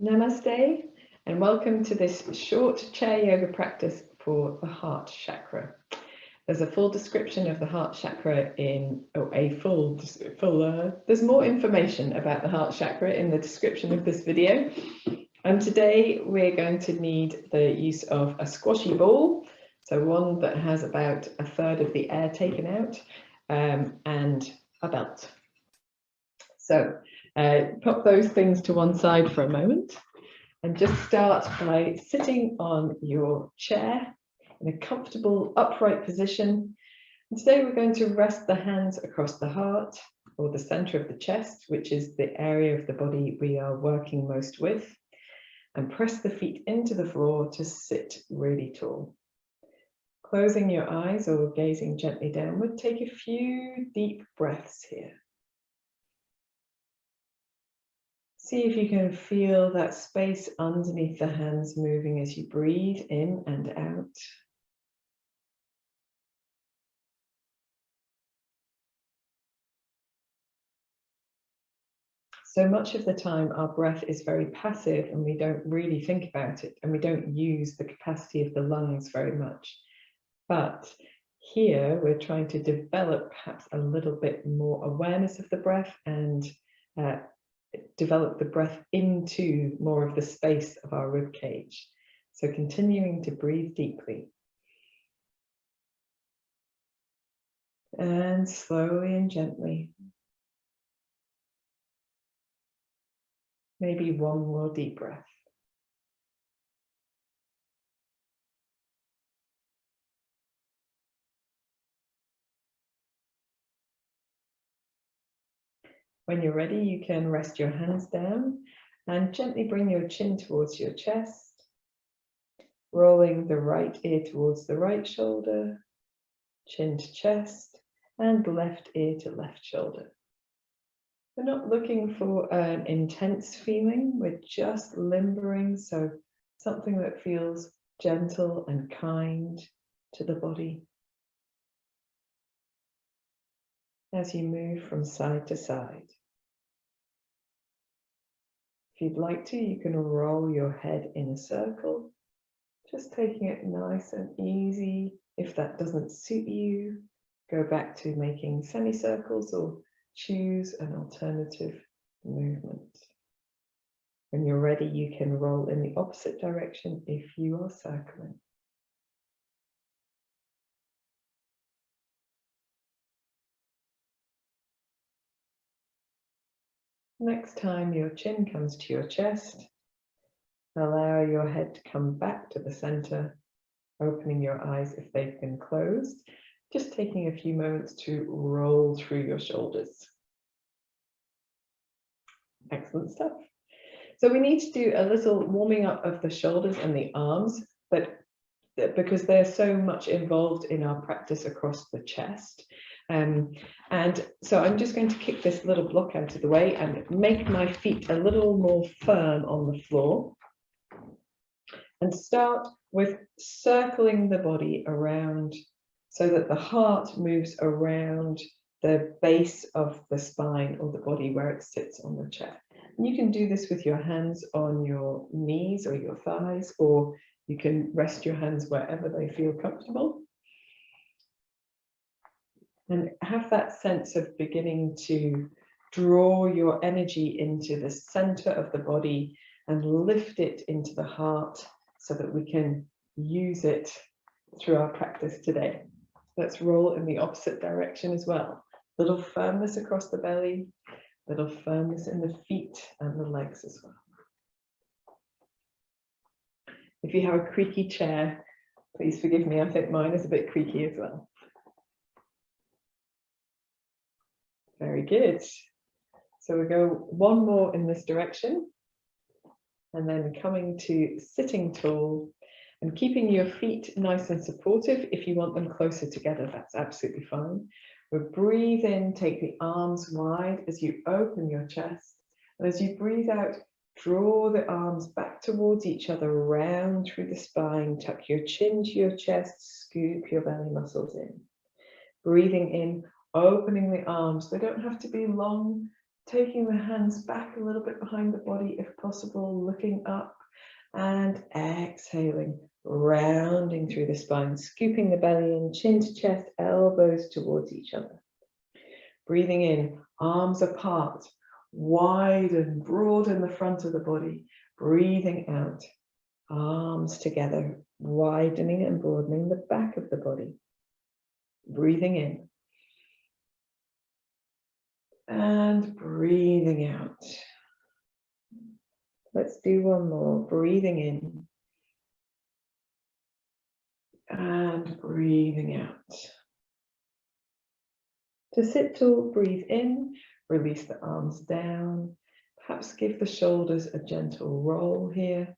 Namaste and welcome to this short chair yoga practice for the heart chakra. There's a full description of the heart chakra there's more information about the heart chakra in the description of this video. And today we're going to need the use of a squashy ball, so one that has about a third of the air taken out, and a belt. So pop those things to one side for a moment and just start by sitting on your chair in a comfortable upright position. And today we're going to rest the hands across the heart or the center of the chest, which is the area of the body we are working most with, and press the feet into the floor to sit really tall. Closing your eyes or gazing gently downward, take a few deep breaths here. See if you can feel that space underneath the hands moving as you breathe in and out. So much of the time our breath is very passive and we don't really think about it, and we don't use the capacity of the lungs very much. But here we're trying to develop perhaps a little bit more awareness of the breath and develop the breath into more of the space of our rib cage. So continuing to breathe deeply. And slowly and gently. Maybe one more deep breath. When you're ready, you can rest your hands down and gently bring your chin towards your chest, rolling the right ear towards the right shoulder, chin to chest, and left ear to left shoulder. We're not looking for an intense feeling, we're just limbering, so something that feels gentle and kind to the body. As you move from side to side. If you'd like to, you can roll your head in a circle, just taking it nice and easy. If that doesn't suit you, go back to making semicircles or choose an alternative movement. When you're ready, you can roll in the opposite direction if you are circling. Next time your chin comes to your chest, allow your head to come back to the center, opening your eyes if they've been closed, just taking a few moments to roll through your shoulders. Excellent stuff. So we need to do a little warming up of the shoulders and the arms, but because they're so much involved in our practice across the chest. And so I'm just going to kick this little block out of the way and make my feet a little more firm on the floor. And start with circling the body around so that the heart moves around the base of the spine or the body where it sits on the chair. And you can do this with your hands on your knees or your thighs, or you can rest your hands wherever they feel comfortable. And have that sense of beginning to draw your energy into the center of the body and lift it into the heart so that we can use it through our practice today. Let's roll in the opposite direction as well. Little firmness across the belly, little firmness in the feet and the legs as well. If you have a creaky chair, please forgive me, I think mine is a bit creaky as well. Very good. So we go one more in this direction, and then coming to sitting tall and keeping your feet nice and supportive. If you want them closer together, that's absolutely fine. We'll breathe in, take the arms wide as you open your chest, and as you breathe out, draw the arms back towards each other, round through the spine, tuck your chin to your chest, scoop your belly muscles in. Breathing in, opening the arms. They don't have to be long, taking the hands back a little bit behind the body if possible, looking up, and exhaling, rounding through the spine, scooping the belly in, chin to chest, elbows towards each other. Breathing in, arms apart, wide and broad in the front of the body. Breathing out, arms together, widening and broadening the back of the body. Breathing in. And breathing out. Let's do one more. Breathing in. And breathing out. To sit tall, breathe in, release the arms down. Perhaps give the shoulders a gentle roll here.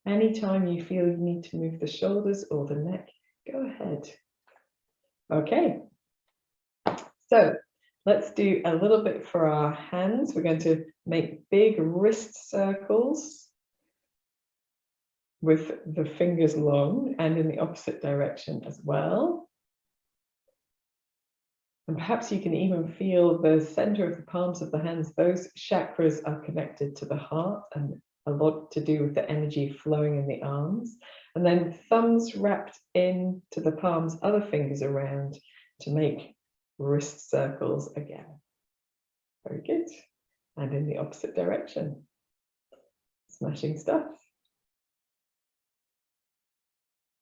Anytime you feel you need to move the shoulders or the neck, go ahead. Okay, so let's do a little bit for our hands. We're going to make big wrist circles with the fingers long and in the opposite direction as well. And perhaps you can even feel the center of the palms of the hands. Those chakras are connected to the heart and a lot to do with the energy flowing in the arms. And then thumbs wrapped into the palms, other fingers around to make wrist circles again. Very good. And in the opposite direction. Smashing stuff.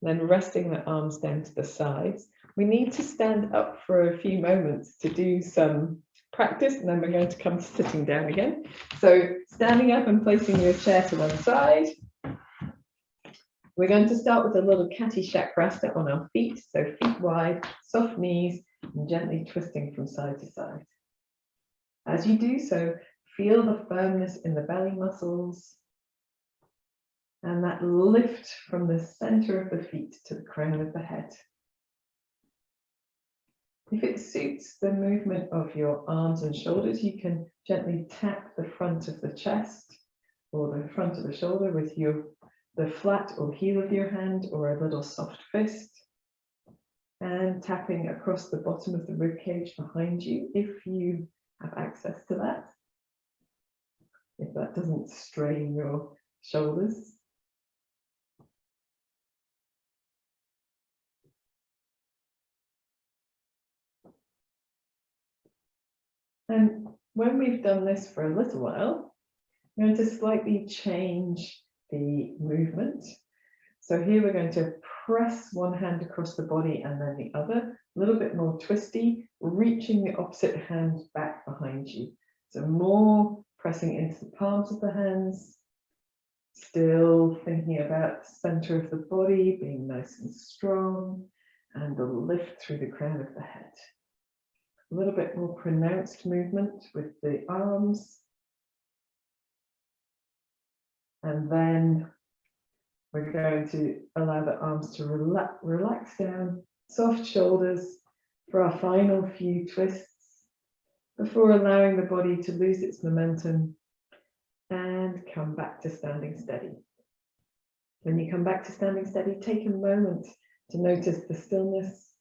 Then resting the arms down to the sides. We need to stand up for a few moments to do some practice, and then we're going to come to sitting down again. So standing up and placing your chair to one side. We're going to start with a little Kati Chakrasana on our feet. So feet wide, soft knees, and gently twisting from side to side. As you do so, feel the firmness in the belly muscles and that lift from the center of the feet to the crown of the head. If it suits the movement of your arms and shoulders, you can gently tap the front of the chest or the front of the shoulder with the flat or heel of your hand or a little soft fist, and tapping across the bottom of the rib cage behind you if you have access to that, if that doesn't strain your shoulders. And when we've done this for a little while, I'm going to slightly change the movement. So here we're going to press one hand across the body and then the other, a little bit more twisty, reaching the opposite hand back behind you. So more pressing into the palms of the hands, still thinking about the center of the body being nice and strong, and the lift through the crown of the head. A little bit more pronounced movement with the arms. And then we're going to allow the arms to relax down, soft shoulders for our final few twists before allowing the body to lose its momentum and come back to standing steady. When you come back to standing steady, take a moment to notice the stillness.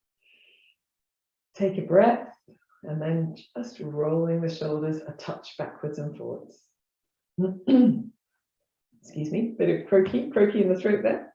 Take a breath. And then just rolling the shoulders a touch backwards and forwards. Excuse me, bit of croaky in the throat there.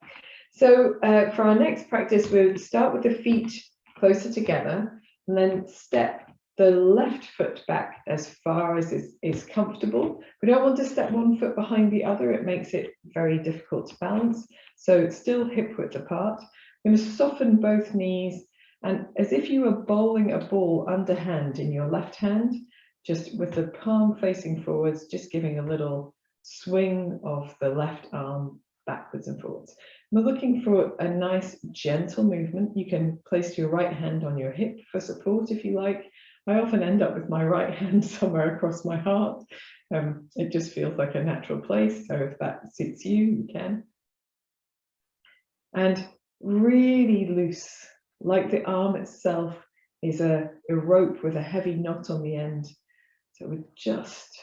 So for our next practice, we'll start with the feet closer together and then step the left foot back as far as is comfortable. We don't want to step one foot behind the other. It makes it very difficult to balance. So it's still hip width apart. I'm going to soften both knees. And as if you were bowling a ball underhand in your left hand, just with the palm facing forwards, just giving a little swing of the left arm backwards and forwards. We're looking for a nice gentle movement. You can place your right hand on your hip for support if you like. I often end up with my right hand somewhere across my heart. It just feels like a natural place. So if that suits you, you can. And really loose. Like the arm itself is a rope with a heavy knot on the end. So we're just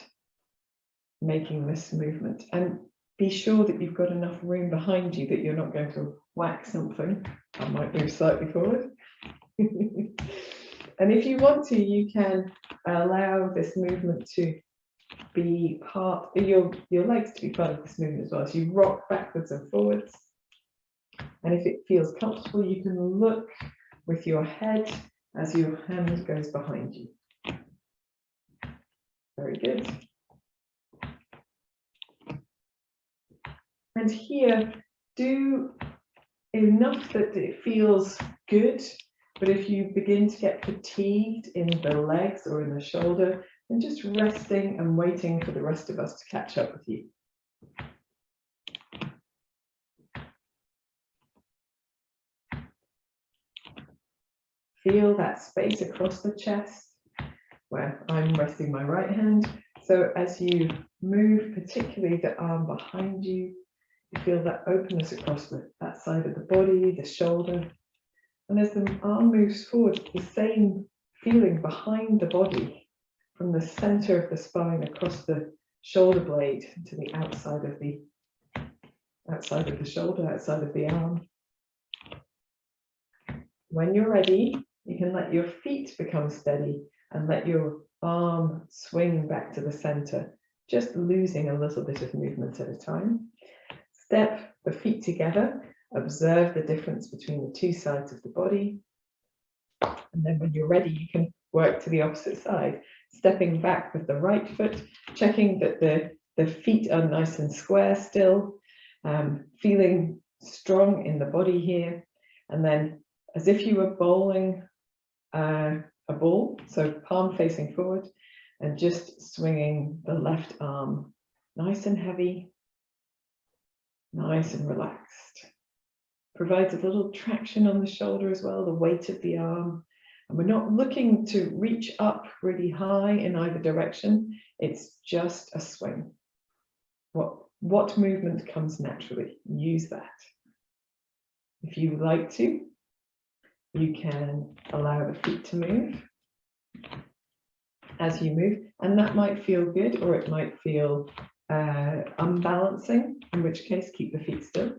making this movement. And be sure that you've got enough room behind you that you're not going to whack something. I might move slightly forward. And if you want to, you can allow this movement to be part, your legs to be part of this movement as well. So you rock backwards and forwards. And if it feels comfortable, you can look with your head as your hand goes behind you. Very good. And here, do enough that it feels good, but if you begin to get fatigued in the legs or in the shoulder, then just resting and waiting for the rest of us to catch up with you. Feel that space across the chest where I'm resting my right hand. So as you move, particularly the arm behind you, you feel that openness across that side of the body, the shoulder. And as the arm moves forward, the same feeling behind the body, from the center of the spine across the shoulder blade to the outside of the shoulder, outside of the arm. When you're ready, you can let your feet become steady and let your arm swing back to the center, just losing a little bit of movement at a time. Step the feet together, observe the difference between the two sides of the body. And then when you're ready, you can work to the opposite side, stepping back with the right foot, checking that the feet are nice and square still, feeling strong in the body here. And then as if you were bowling a ball, so palm facing forward, and just swinging the left arm nice and heavy, nice and relaxed. Provides a little traction on the shoulder as well, the weight of the arm. And we're not looking to reach up really high in either direction. It's just a swing. What movement comes naturally? Use that. If you would like to, you can allow the feet to move as you move, and that might feel good, or it might feel unbalancing, in which case keep the feet still.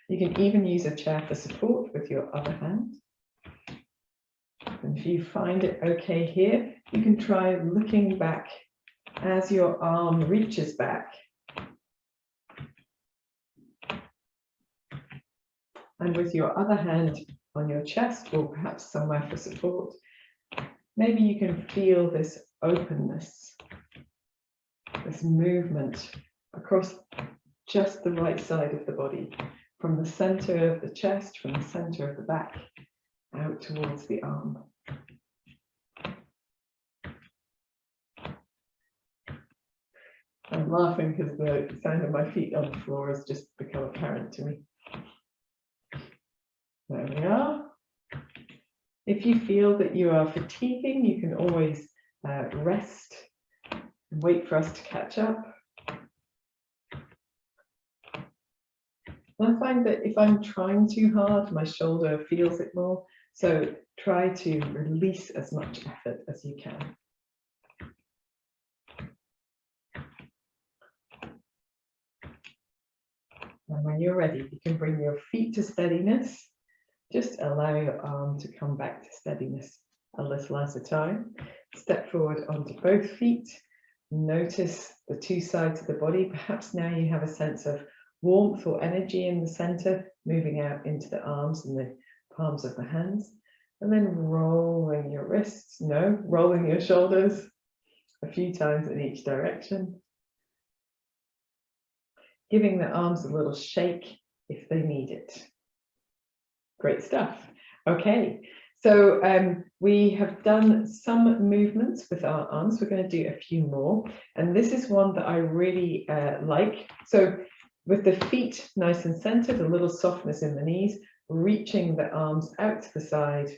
You can even use a chair for support with your other hand. And if you find it okay here, you can try looking back as your arm reaches back. And with your other hand on your chest, or perhaps somewhere for support, maybe you can feel this openness, this movement across just the right side of the body, from the center of the chest, from the center of the back, out towards the arm. I'm laughing because the sound of my feet on the floor has just become apparent to me. There we are. If you feel that you are fatiguing, you can always rest and wait for us to catch up. I find that if I'm trying too hard, my shoulder feels it more. So try to release as much effort as you can. And when you're ready, you can bring your feet to steadiness. Just allow your arm to come back to steadiness a little at a time. Step forward onto both feet. Notice the two sides of the body. Perhaps now you have a sense of warmth or energy in the center, moving out into the arms and the palms of the hands. And then rolling your wrists, rolling your shoulders a few times in each direction. Giving the arms a little shake if they need it. Great stuff. Okay, so we have done some movements with our arms. We're going to do a few more. And this is one that I really like. So with the feet nice and centered, a little softness in the knees, reaching the arms out to the side,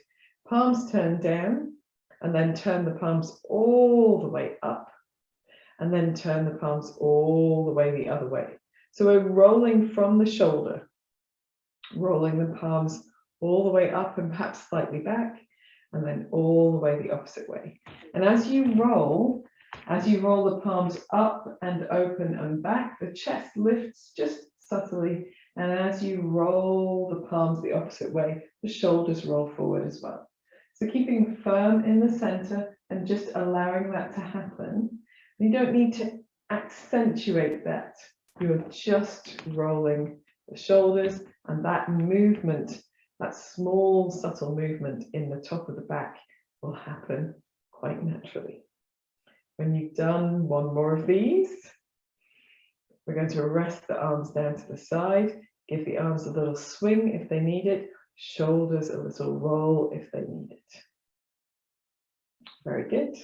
palms turned down, and then turn the palms all the way up, and then turn the palms all the way the other way. So we're rolling from the shoulder, rolling the palms all the way up and perhaps slightly back, and then all the way the opposite way. And as you roll the palms up and open and back, the chest lifts just subtly. And as you roll the palms the opposite way, the shoulders roll forward as well. So keeping firm in the center and just allowing that to happen. You don't need to accentuate that. You're just rolling the shoulders, and that movement, that small subtle movement in the top of the back will happen quite naturally. When you've done one more of these, we're going to rest the arms down to the side, give the arms a little swing if they need it, shoulders a little roll if they need it. Very good.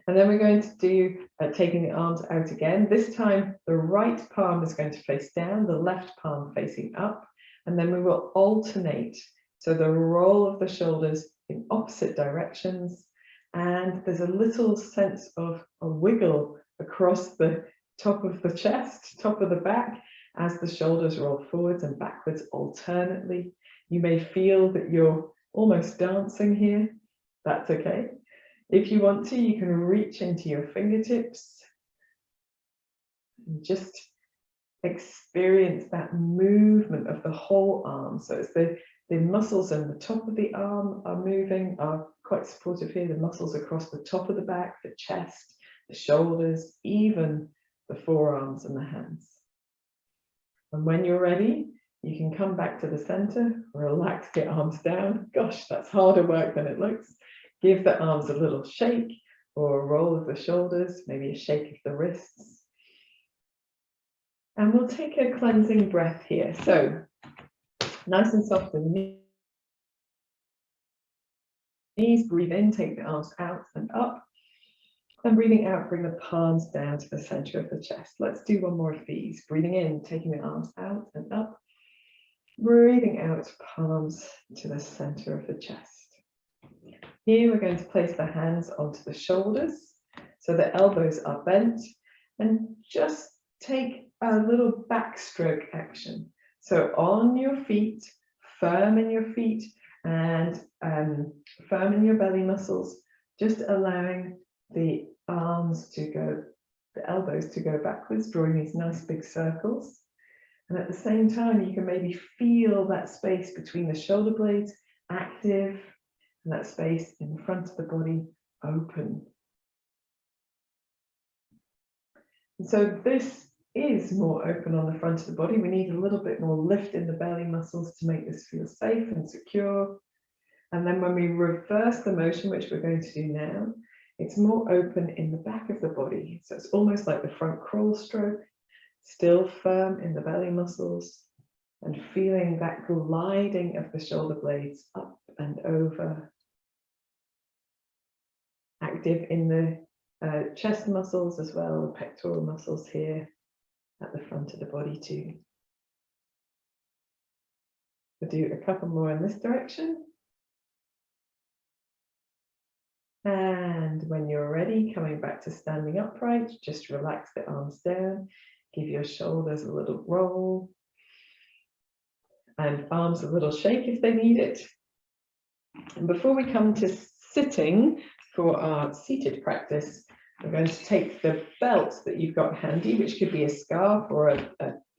And then we're going to do taking the arms out again. This time the right palm is going to face down, the left palm facing up, and then we will alternate. So the roll of the shoulders in opposite directions, and there's a little sense of a wiggle across the top of the chest, top of the back, as the shoulders roll forwards and backwards alternately. You may feel that you're almost dancing here. That's okay. If you want to, you can reach into your fingertips and just experience that movement of the whole arm. So it's the muscles in the top of the arm are moving, are quite supportive here. The muscles across the top of the back, the chest, the shoulders, even the forearms and the hands. And when you're ready, you can come back to the center, relax the arms down. Gosh, that's harder work than it looks. Give the arms a little shake or a roll of the shoulders, maybe a shake of the wrists. And we'll take a cleansing breath here. So nice and soft in the knees, breathe in, take the arms out and up. And breathing out, bring the palms down to the center of the chest. Let's do one more of these. Breathing in, taking the arms out and up. Breathing out, palms to the center of the chest. Here we're going to place the hands onto the shoulders, so the elbows are bent, and just take a little backstroke action. So on your feet, firm in your feet, and firm in your belly muscles, just allowing the arms to go, the elbows to go backwards, drawing these nice big circles. And at the same time, you can maybe feel that space between the shoulder blades active, and that space in front of the body open. And so this is more open on the front of the body. We need a little bit more lift in the belly muscles to make this feel safe and secure. And then when we reverse the motion, which we're going to do now, it's more open in the back of the body. So it's almost like the front crawl stroke, still firm in the belly muscles, and feeling that gliding of the shoulder blades up and over. Active in the chest muscles as well, the pectoral muscles here at the front of the body too. We'll do a couple more in this direction. And when you're ready, coming back to standing upright, just relax the arms down, give your shoulders a little roll, and arms a little shake if they need it. And before we come to sitting for our seated practice, we're going to take the belt that you've got handy, which could be a scarf or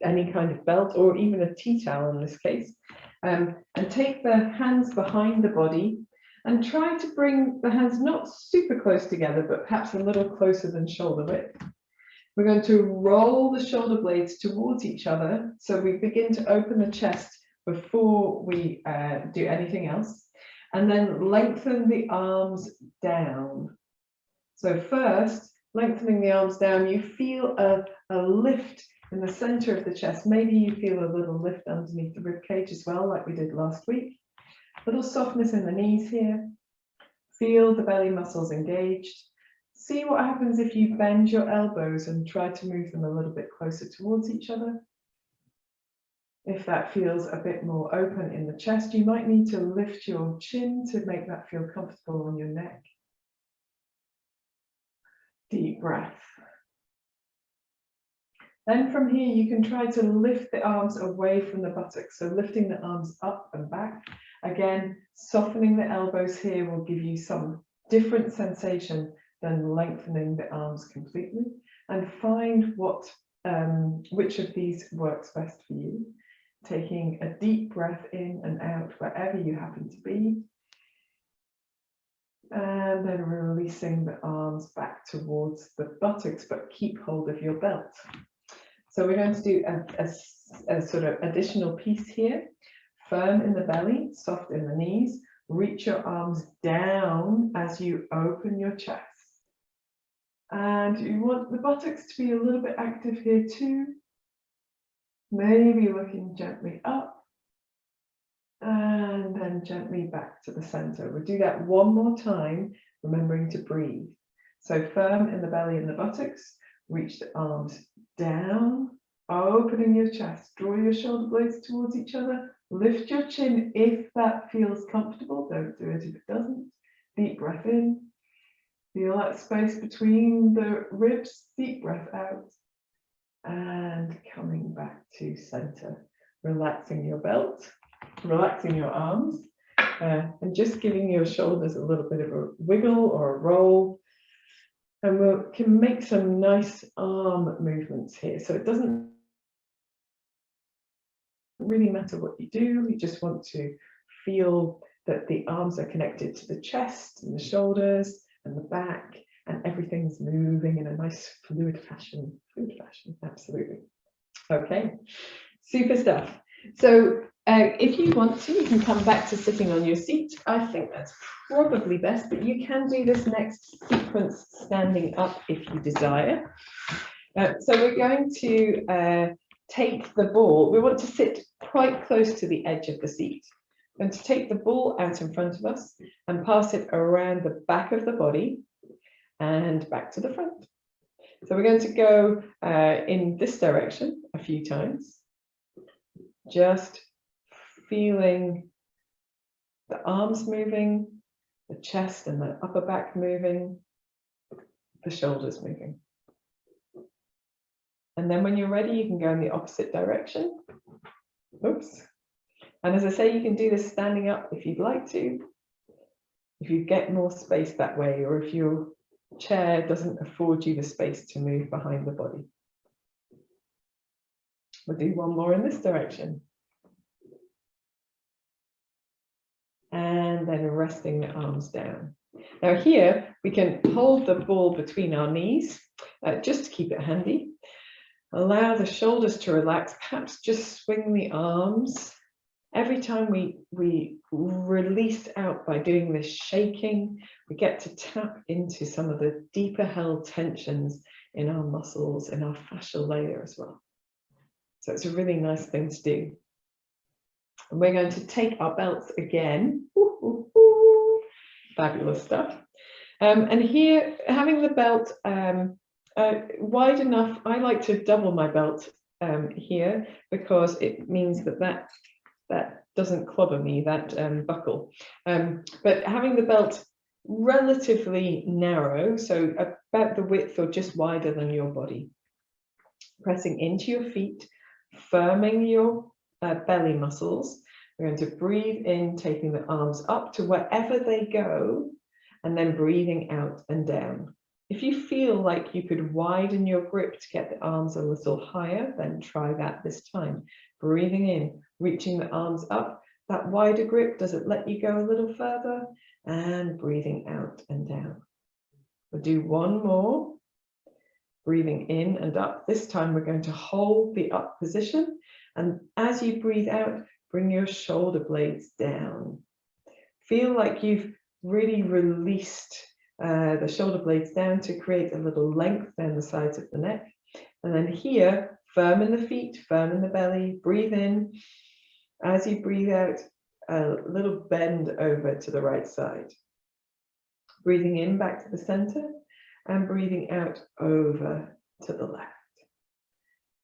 any kind of belt, or even a tea towel in this case, and take the hands behind the body and try to bring the hands not super close together, but perhaps a little closer than shoulder width. We're going to roll the shoulder blades towards each other, so we begin to open the chest before we do anything else, and then lengthen the arms down. So first, lengthening the arms down, you feel a lift in the center of the chest. Maybe you feel a little lift underneath the rib cage as well, like we did last week. A little softness in the knees here. Feel the belly muscles engaged. See what happens if you bend your elbows and try to move them a little bit closer towards each other. If that feels a bit more open in the chest, you might need to lift your chin to make that feel comfortable on your neck. Deep breath. Then from here, you can try to lift the arms away from the buttocks. So lifting the arms up and back. Again, softening the elbows here will give you some different sensation than lengthening the arms completely. And find which of these works best for you. Taking a deep breath in and out wherever you happen to be. And then releasing the arms back towards the buttocks, but keep hold of your belt. So we're going to do a sort of additional piece here. Firm in the belly, soft in the knees. Reach your arms down as you open your chest. And you want the buttocks to be a little bit active here too. Maybe looking gently up. And then gently back to the center. We'll do that one more time, remembering to breathe. So firm in the belly and the buttocks. Reach the arms down, opening your chest. Draw your shoulder blades towards each other. Lift your chin if that feels comfortable. Don't do it if it doesn't. Deep breath in. Feel that space between the ribs. Deep breath out. And coming back to center. Relaxing your belt. Relaxing your arms. And just giving your shoulders a little bit of a wiggle or a roll. And we can make some nice arm movements here. So it doesn't really matter what you do. You just want to feel that the arms are connected to the chest and the shoulders and the back, and everything's moving in a nice fluid fashion. Absolutely. Okay, super stuff. So if you want to, you can come back to sitting on your seat. I think that's probably best, but you can do this next sequence standing up if you desire. So we're going to take the ball. We want to sit quite close to the edge of the seat. We're going to take the ball out in front of us and pass it around the back of the body and back to the front. So we're going to go in this direction a few times, just feeling the arms moving, the chest and the upper back moving, the shoulders moving. And then when you're ready, you can go in the opposite direction. Oops. And as I say, you can do this standing up if you'd like to, if you get more space that way, or if your chair doesn't afford you the space to move behind the body. We'll do one more in this direction. And then resting the arms down. Now here, we can hold the ball between our knees, just to keep it handy. Allow the shoulders to relax, perhaps just swing the arms. Every time we release out by doing this shaking, we get to tap into some of the deeper held tensions in our muscles, in our fascial layer as well. So it's a really nice thing to do. And we're going to take our belts again. Fabulous stuff. And here, having the belt wide enough, I like to double my belt here, because it means that doesn't clobber me, that buckle. But having the belt relatively narrow, so about the width or just wider than your body. Pressing into your feet, firming your belly muscles. We're going to breathe in, taking the arms up to wherever they go, and then breathing out and down. If you feel like you could widen your grip to get the arms a little higher, then try that this time. Breathing in, reaching the arms up. That wider grip, does it let you go a little further? And breathing out and down. We'll do one more. Breathing in and up. This time we're going to hold the up position. And as you breathe out, bring your shoulder blades down. Feel like you've really released the shoulder blades down to create a little length down the sides of the neck. And then here, firm in the feet, firm in the belly, breathe in. As you breathe out, a little bend over to the right side. Breathing in back to the center and breathing out over to the left.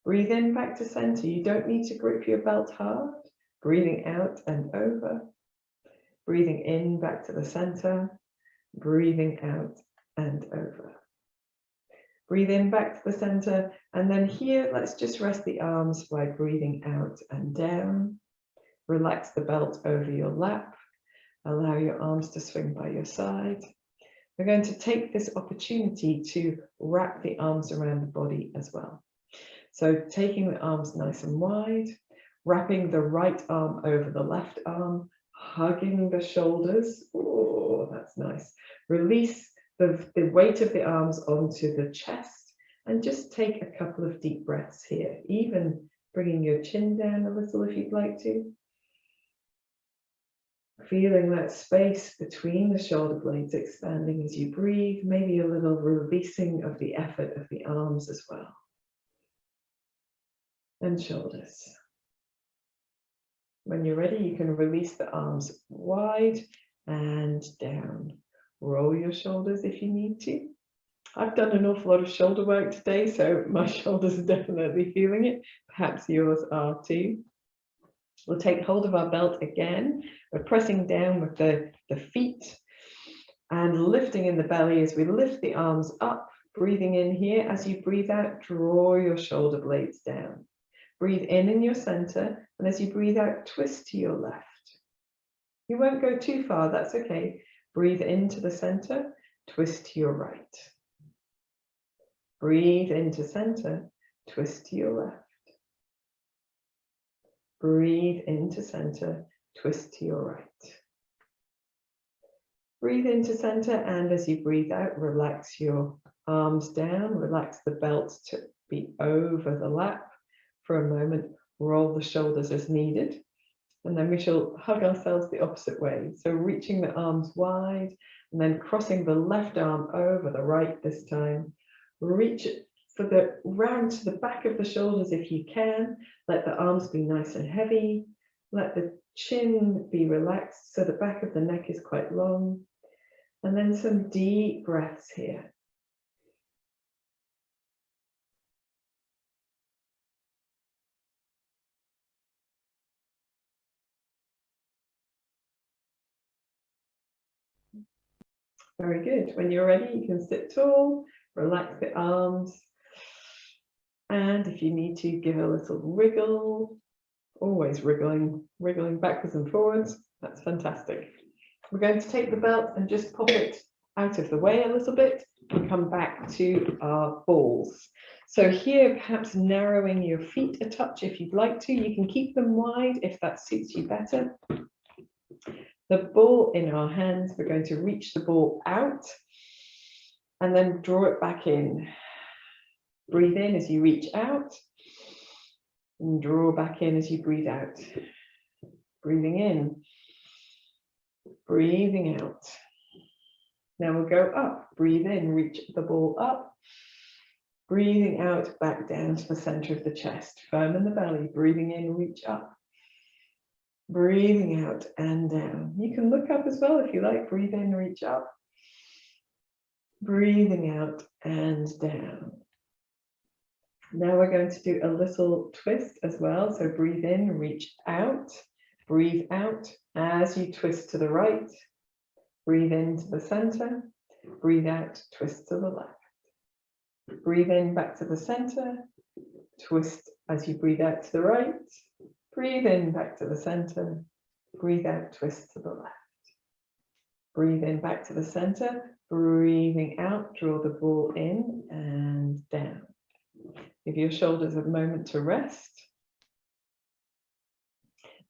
Breathe in back to center. You don't need to grip your belt hard. Breathing out and over. Breathing in back to the center. Breathing out and over. Breathe in back to the center, and then here let's just rest the arms by breathing out and down. Relax the belt over your lap. Allow your arms to swing by your side. We're going to take this opportunity to wrap the arms around the body as well. So taking the arms nice and wide, wrapping the right arm over the left arm, hugging the shoulders. Oh, that's nice. Release the weight of the arms onto the chest and just take a couple of deep breaths here, even bringing your chin down a little if you'd like to. Feeling that space between the shoulder blades expanding as you breathe, maybe a little releasing of the effort of the arms as well. And shoulders. When you're ready, you can release the arms wide and down. Roll your shoulders if you need to. I've done an awful lot of shoulder work today, so my shoulders are definitely feeling it. Perhaps yours are too. We'll take hold of our belt again. We're pressing down with the feet and lifting in the belly as we lift the arms up, breathing in here. As you breathe out, draw your shoulder blades down. Breathe in your center, and as you breathe out, twist to your left. You won't go too far, that's okay. Breathe into the center, twist to your right. Breathe into center, twist to your left. Breathe into center, twist to your right. Breathe into center, and as you breathe out, relax your arms down, relax the belt to be over the lap for a moment, roll the shoulders as needed, and then we shall hug ourselves the opposite way. So reaching the arms wide, and then crossing the left arm over the right this time. Reach it for the round to the back of the shoulders if you can. Let the arms be nice and heavy. Let the chin be relaxed so the back of the neck is quite long. And then some deep breaths here. Very good. When you're ready, you can sit tall, relax the arms. And if you need to, give a little wriggle, always wriggling backwards and forwards. That's fantastic. We're going to take the belt and just pop it out of the way a little bit and come back to our balls. So here, perhaps narrowing your feet a touch if you'd like to. You can keep them wide if that suits you better. The ball in our hands, we're going to reach the ball out and then draw it back in. Breathe in as you reach out and draw back in as you breathe out. Breathing in, breathing out. Now we'll go up. Breathe in, reach the ball up. Breathing out, back down to the center of the chest. Firm in the belly. Breathing in, reach up. Breathing out and down. You can look up as well if you like. Breathe in, reach up. Breathing out and down. Now we're going to do a little twist as well. So breathe in, reach out. Breathe out as you twist to the right. Breathe into the center. Breathe out, twist to the left. Breathe in, back to the center. Twist as you breathe out to the right. Breathe in, back to the center. Breathe out, twist to the left. Breathe in, back to the center. Breathing out, draw the ball in and down. Give your shoulders a moment to rest.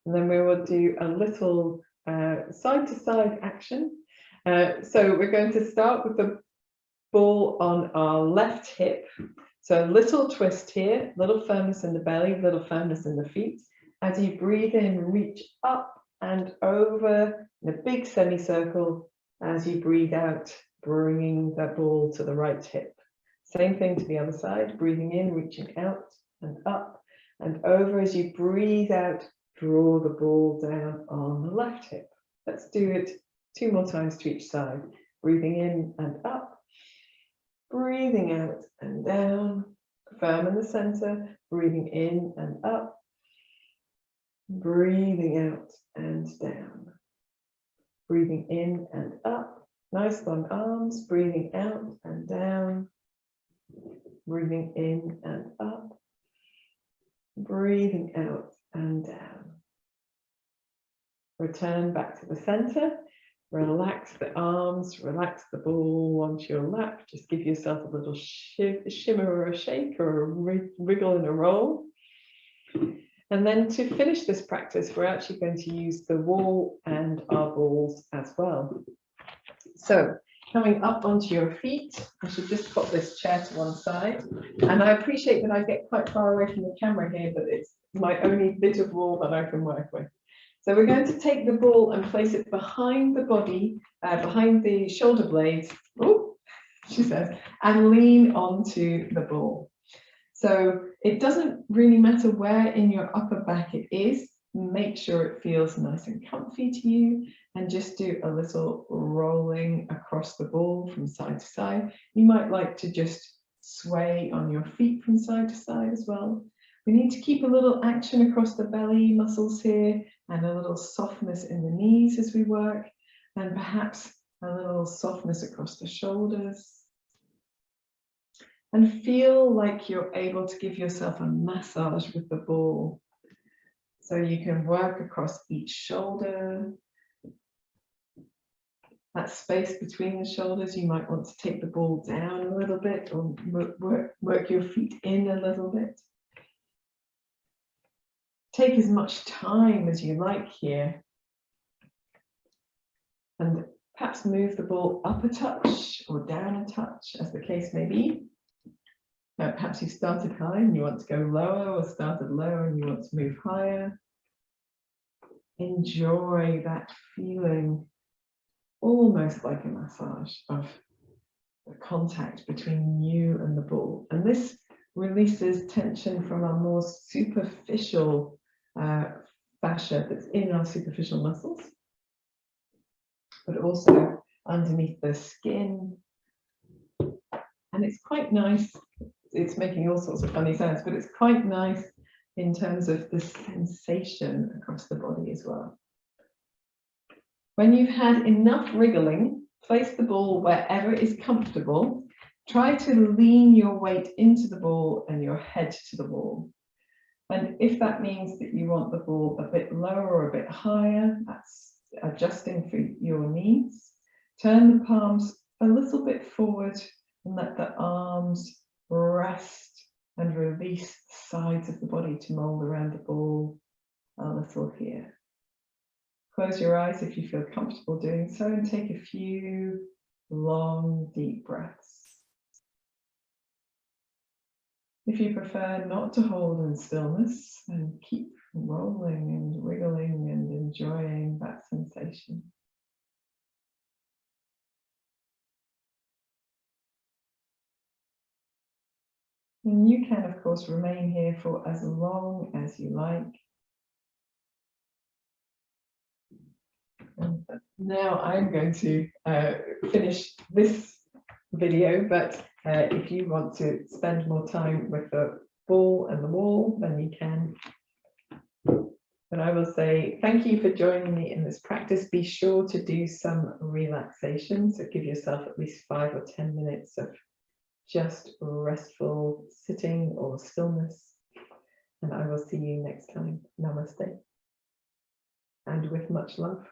And then we will do a little side-to-side action. So we're going to start with the ball on our left hip. So a little twist here, little firmness in the belly, little firmness in the feet. As you breathe in, reach up and over in a big semicircle. As you breathe out, bringing the ball to the right hip. Same thing to the other side, breathing in, reaching out and up and over. As you breathe out, draw the ball down on the left hip. Let's do it 2 more times to each side. Breathing in and up, breathing out and down, firm in the center, breathing in and up, breathing out and down, breathing in and up, nice long arms, breathing out and down, breathing in and up, breathing out and down. Return back to the center, relax the arms, relax the ball onto your lap, just give yourself a little shimmer or a shake or a wriggle and a roll. And then to finish this practice, we're actually going to use the wall and our balls as well. So coming up onto your feet, I should just put this chair to one side. And I appreciate that I get quite far away from the camera here, but it's my only bit of wall that I can work with. So we're going to take the ball and place it behind the body, behind the shoulder blades, oh, she says, and lean onto the ball. So it doesn't really matter where in your upper back it is. Make sure it feels nice and comfy to you, and just do a little rolling across the ball from side to side. You might like to just sway on your feet from side to side as well. We need to keep a little action across the belly muscles here, and a little softness in the knees as we work, and perhaps a little softness across the shoulders. And feel like you're able to give yourself a massage with the ball. So you can work across each shoulder. That space between the shoulders, you might want to take the ball down a little bit, or work your feet in a little bit. Take as much time as you like here. And perhaps move the ball up a touch or down a touch, as the case may be. Now, perhaps you started high and you want to go lower, or started low and you want to move higher. Enjoy that feeling, almost like a massage, of the contact between you and the ball. And this releases tension from our more superficial fascia that's in our superficial muscles, but also underneath the skin. And it's quite nice. It's making all sorts of funny sounds, but it's quite nice in terms of the sensation across the body as well. When you've had enough wriggling, place the ball wherever is comfortable. Try to lean your weight into the ball and your head to the ball. And if that means that you want the ball a bit lower or a bit higher, that's adjusting for your needs. Turn the palms a little bit forward and let the arms rest and release the sides of the body to mold around the ball a little here. Close your eyes if you feel comfortable doing so, and take a few long, deep breaths. If you prefer not to hold in stillness, then keep rolling and wriggling and enjoying that sensation. And you can, of course, remain here for as long as you like. And now I'm going to finish this video, but if you want to spend more time with the ball and the wall, then you can. But I will say thank you for joining me in this practice. Be sure to do some relaxation, so give yourself at least 5 or 10 minutes of just restful sitting or stillness, and I will see you next time. Namaste, and with much love.